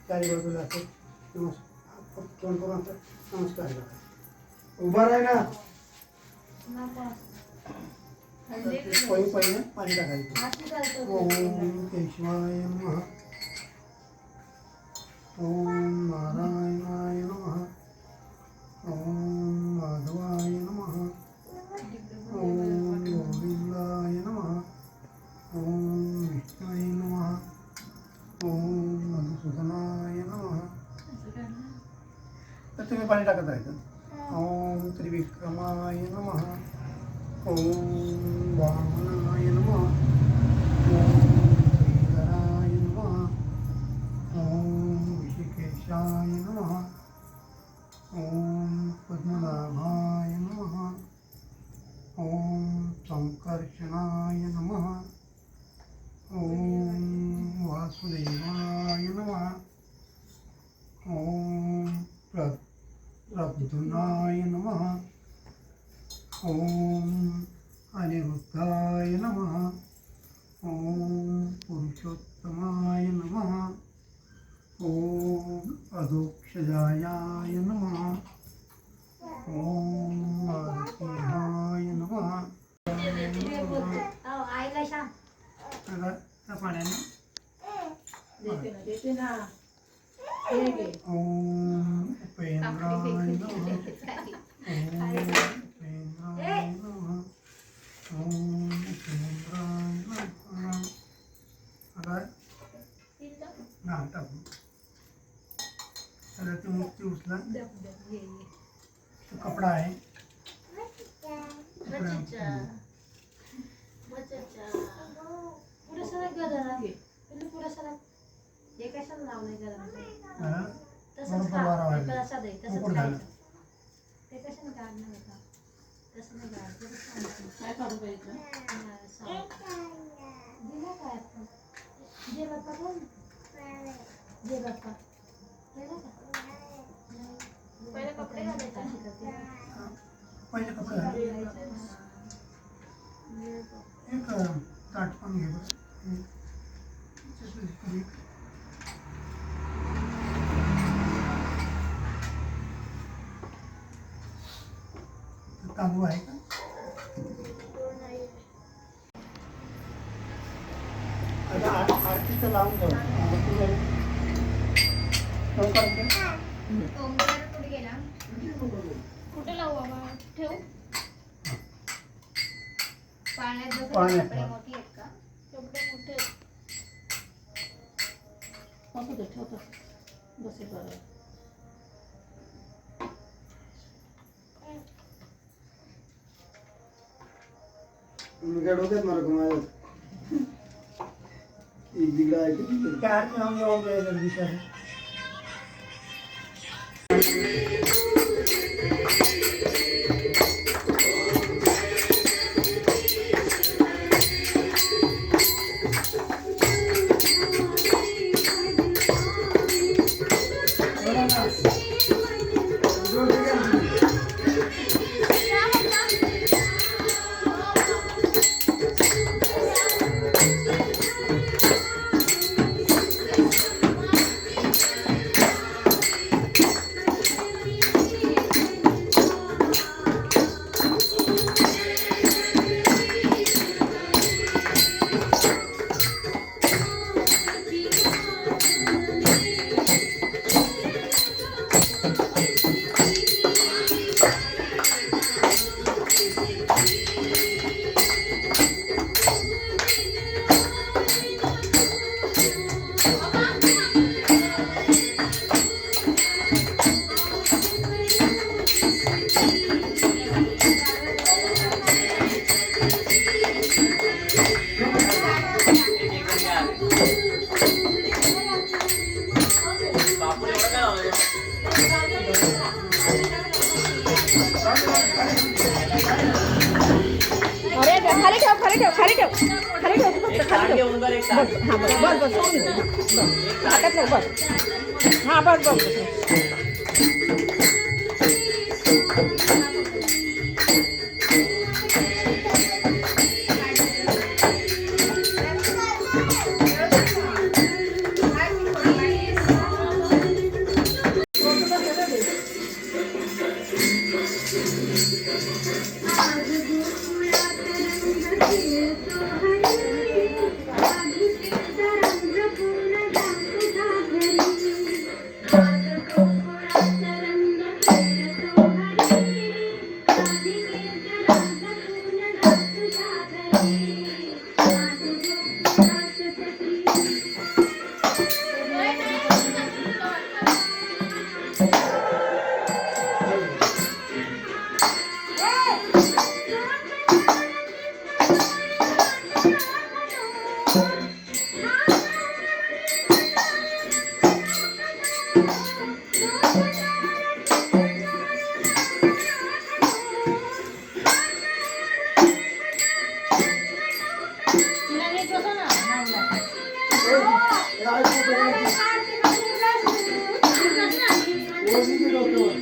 चारी बाजूला असं तोंड करून असं नमस्कार करा. उभा राहिला पहिले पाणी टाकायचं. ओम केशवाय नमः, ओम नारायणाय नमः, ओम माधवाय नमः, ओम गोविंदाय नमः, ओम विष्णुवे नमः, ओम मधुसूदनाय नमः. तर तुम्ही पाणी टाकत राहायचं. ओम त्रिविक्रमाय नमः, ओम वामनाय नमः, ओम श्रीधराय नमः, ओम ऋषिकेशाय नमः, ओम पद्मनाभाय नमः, ओम संकर्षणाय नमः, ओम वासुदेवाय नमः, ओम प्रद्युम्नाय नमः, ओम अनिरुद्धाय नमः, ओम पुरुषोत्तमाय नमः, ओम अधोक्षजाय नमः, ओम मारुतीहाय नमः. पाण्याने ओम उपेंद्राय नमः, ओम उपेंद्राय नमः, ओम उपेंद्राय नमः. आता नाव टाकू. तर ती मूर्ती उचला. तो कपडा आहे. पहिले कपडे एक ताट पण घे बरं. तांदूळ आहे का? आता आरतीचं लावून जाऊ. कुठे लावू बाबा? ठेवू पाण्यात पाण्यात मोठी आहेत का? कपडे मोठे असू दे, ठेवतो बसे बरं. डोक्यात मारा माझ्या एक दिगडा आहे चार विचार. खाली ठेव खाली ठेव खाली ठेव फक्त खाली ठेव बस हां बस बस बस हातात नाही बस हां बस बस तुला नीट बसव ना नावला. हे ऐकू दोघांची. ओढणी की डोक्यावर.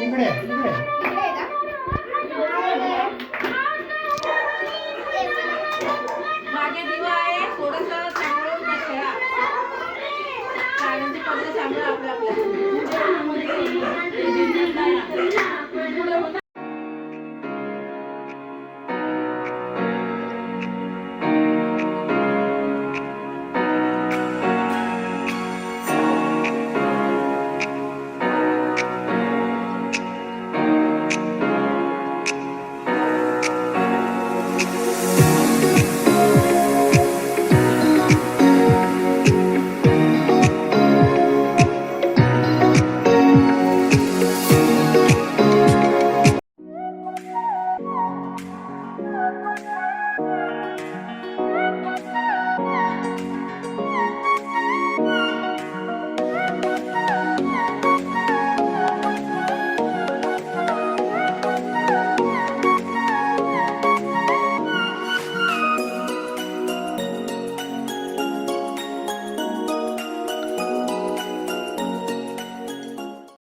इकडे इकडे